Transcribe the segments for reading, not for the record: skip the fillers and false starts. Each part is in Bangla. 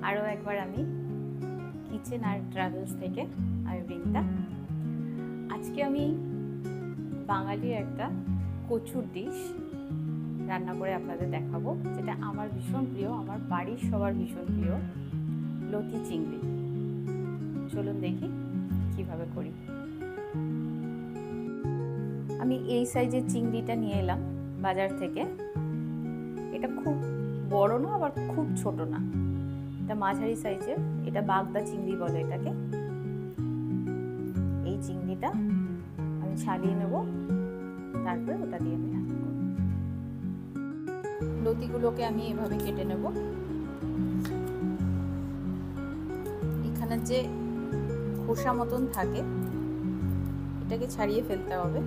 আরও একবার আমি কিচেন আর ট্রাভেলস থেকে আমি বৃন্দা। আজকে আমি বাঙালির একটা কচুর ডিশ রান্না করে আপনাদের দেখাবো, যেটা আমার ভীষণ প্রিয়, আমার বাড়ির সবার ভীষণ প্রিয়, লতি চিংড়ি। চলুন দেখি কিভাবে করি। আমি এই সাইজের চিংড়িটা নিয়ে এলাম বাজার থেকে। এটা খুব বড় না, আবার খুব ছোট না, এটা মাঝারি সাইজের। এটা বাগদা চিংড়ি বলে এটাকে। এই চিংড়িটা আমি ছাড়িয়ে নেব, তারপরে ওটা দিয়ে আমি রান্না করব। লতিগুলোকে আমি এভাবে কেটে নেব। এখানে যে খোসা মতন থাকে এটাকে ছাড়িয়ে ফেলতে হবে।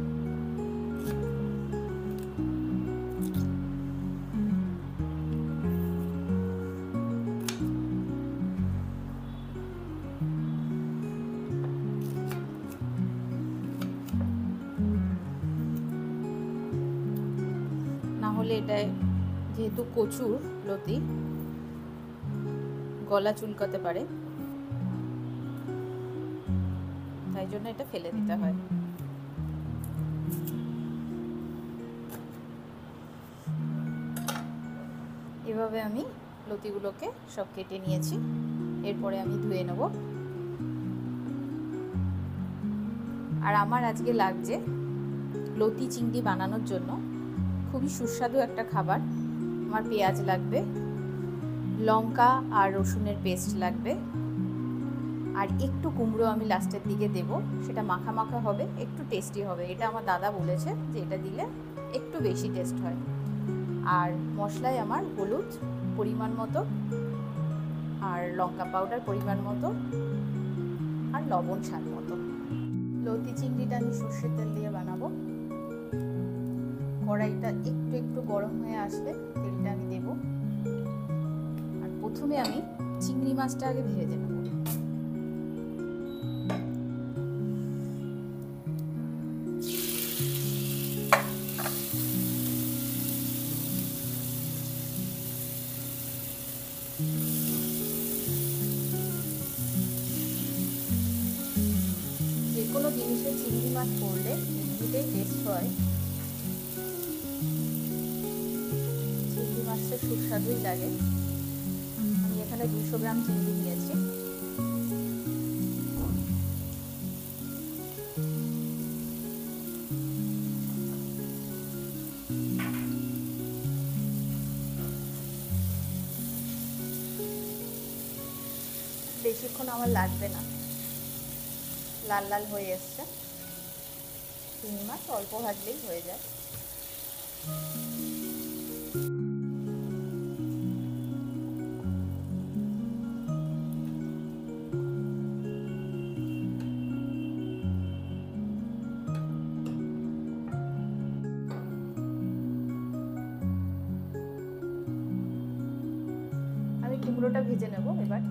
না হলে এটায় যেহেতু কচুর লতি, গলা চুলকাতে পারে, তাই জন্য এটা ফেলে দিতে হয়। এভাবে আমি লতিগুলোকে সব কেটে নিয়েছি। এরপরে আমি ধুয়ে নেব। আর আমার আজকে লাগছে লতি চিংড়ি বানানোর জন্য খুবই সুস্বাদু একটা খাবার। আমার পেঁয়াজ লাগবে, লঙ্কা আর রসুনের পেস্ট লাগবে, আর একটু কুমড়ো আমি লাস্টের দিকে দেব। সেটা মাখা মাখা হবে, একটু টেস্টি হবে। এটা আমার দাদা বলেছে যে এটা দিলে একটু বেশি টেস্ট হয়। আর মশলায় আমার হলুদ পরিমাণ মতো, আর লঙ্কা পাউডার পরিমাণ মতো, আর লবণ স্বাদ মতো। লতি চিংড়িটা আমি সর্ষের তেল দিয়ে বানাবো। কড়াইটা একটু একটু গরম হয়ে আসলে তেলটা আমি দেব। আর প্রথমে আমি চিংড়ি মাছটা আগে ভেজে নেব। যে কোনো জিনিসে চিংড়ি মাছ পড়লে এমনিতেই টেস্ট হয়। চিংড়ি মাছটা সুস্বাদুই লাগে। আমি এখানে 200 গ্রাম চিংড়ি নিয়েছি। বেশিক্ষণ আমার লাগবে না, লাল লাল হয়ে এসছে। চিংড়ি মাছ অল্প ভাজলেই হয়ে যায়। আমি কুমড়োটা ভেজে নেব এবার।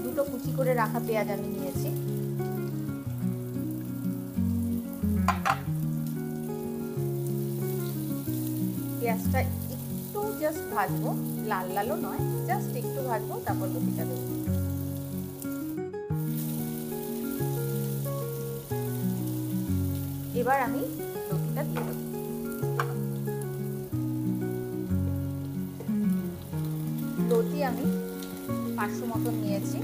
দুটো কুচি করে রাখা পেঁয়াজ আমি নিয়েছি। পেঁয়াজটা একটু জাস্ট ভাজবো, লাল লালও নয়, জাস্ট একটু ভাজবো, তারপর লতিটা দেবো। এবার আমি লতিটা দিয়ে দেবো। লতি আমি 500 মতন নিয়েছি।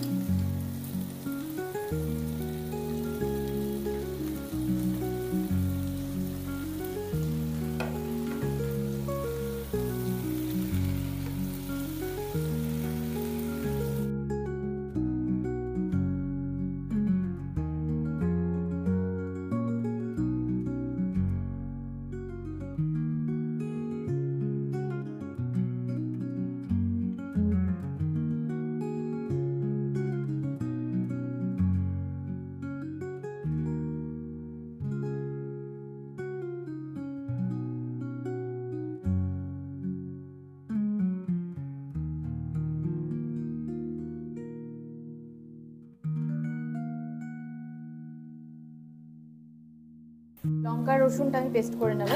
লঙ্কা রসুনটা আমি পেস্ট করে নেব।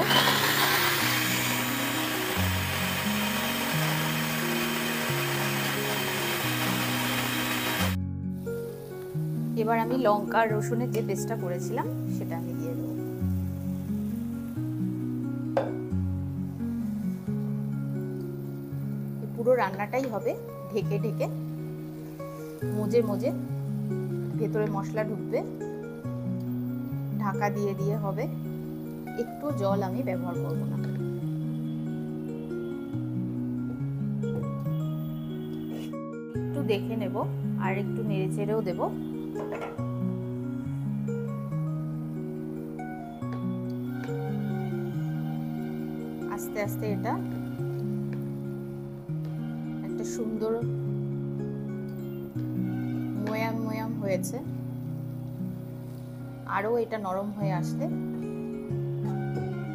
এবার আমি লঙ্কা আর রসুনের যে পেস্টটা করেছিলাম সেটা আমি দিয়ে দেবো। পুরো রান্নাটাই হবে ঢেকে ঢেকে, মজে মজে, ভেতরে মশলা ঢুকবে, ঢাকা দিয়ে দিয়ে হবে। একটু জল আমি ব্যবহার করব না। একটু দেখে নেব আর একটু নেড়ে চেড়েও দেব। আস্তে আস্তে এটা একটা সুন্দর ময়াম ময়াম হয়েছে। আরো এটা নরম হয়ে আসলে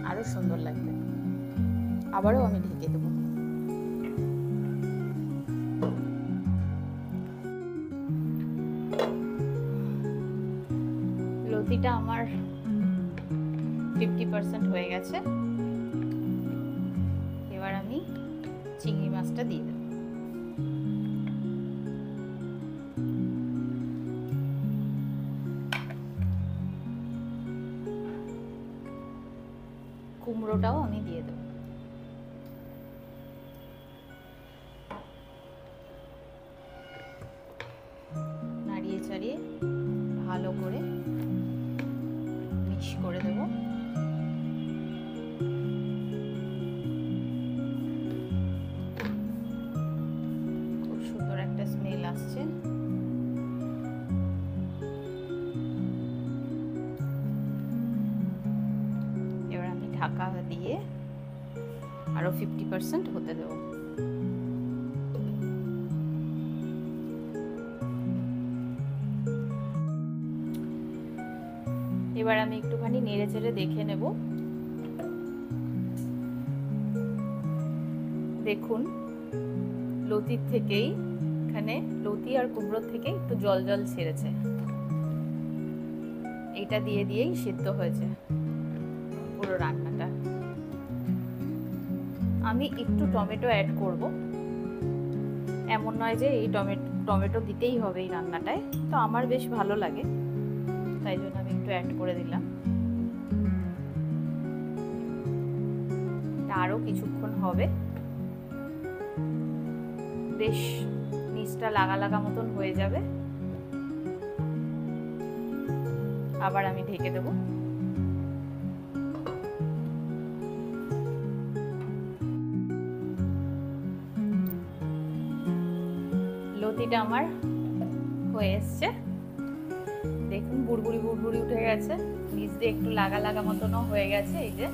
আরো সুন্দর লাগবে। আবারও আমি ঢেকে দেব। লতিটা আমার 50% হয়ে গেছে। এবার আমি চিংড়ি মাছটা দিয়ে দেব। কুমড়োটাও আমি দিয়ে দেব। নাড়িয়ে চাড়িয়ে ভালো করে মিক্স করে দেব। খুব সুন্দর একটা স্মেল আসছে। এবার আমি ঢাকা দিয়ে আরো 50% হতে দেব। এবার আমি একটুখানি নেড়ে চেড়ে দেখে নেব। দেখুন লতির থেকেই, এখানে লতি আর কুমড়োর থেকে একটু জল জল ছেড়েছে। এটা দিয়ে দিয়েই সিদ্ধ হয়েছে পুরো রান্নাটা। আমি একটু টমেটো অ্যাড করব। এমন নয় যে এই টমেটো দিতেই হবে এই রান্নাটায়, তো আমার বেশ ভালো লাগে, তাই জন্য আমি একটু অ্যাড করে দিলাম। আরো কিছুক্ষণ হবে, বেশ নিচটা লাগা লাগা মতন হয়ে যাবে। আবার আমি ঢেকে দেব। লতিটা আমার হয়ে এসছে। দেখুন বুড়বুড়ি বুড়বুড়ি উঠে গেছে, নিচ দিয়ে একটু লাগা লাগা মতনও হয়ে গেছে। এই যে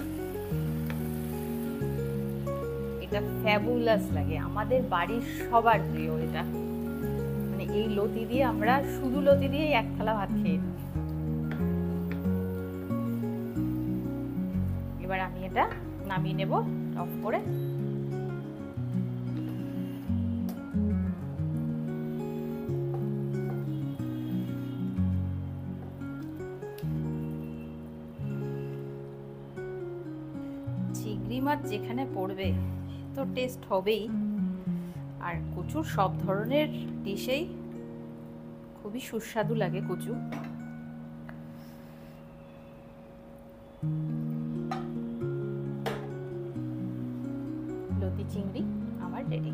এটা ফ্যাবুলাস লাগে, আমাদের বাড়ির সবার প্রিয় এটা। মানে এই লতি দিয়ে আমরা শুধু লতি দিয়ে এক থালা ভাত খেয়ে নিই। এবার আমি এটা নামিয়ে নেব অফ করে। চিংড়ি মাছ যেখানে পড়বে তো টেস্ট হবেই। আর কচুর সব ধরনের ডিশেই খুবই সুস্বাদু লাগে কচু। লতি চিংড়ি আমার রেডি।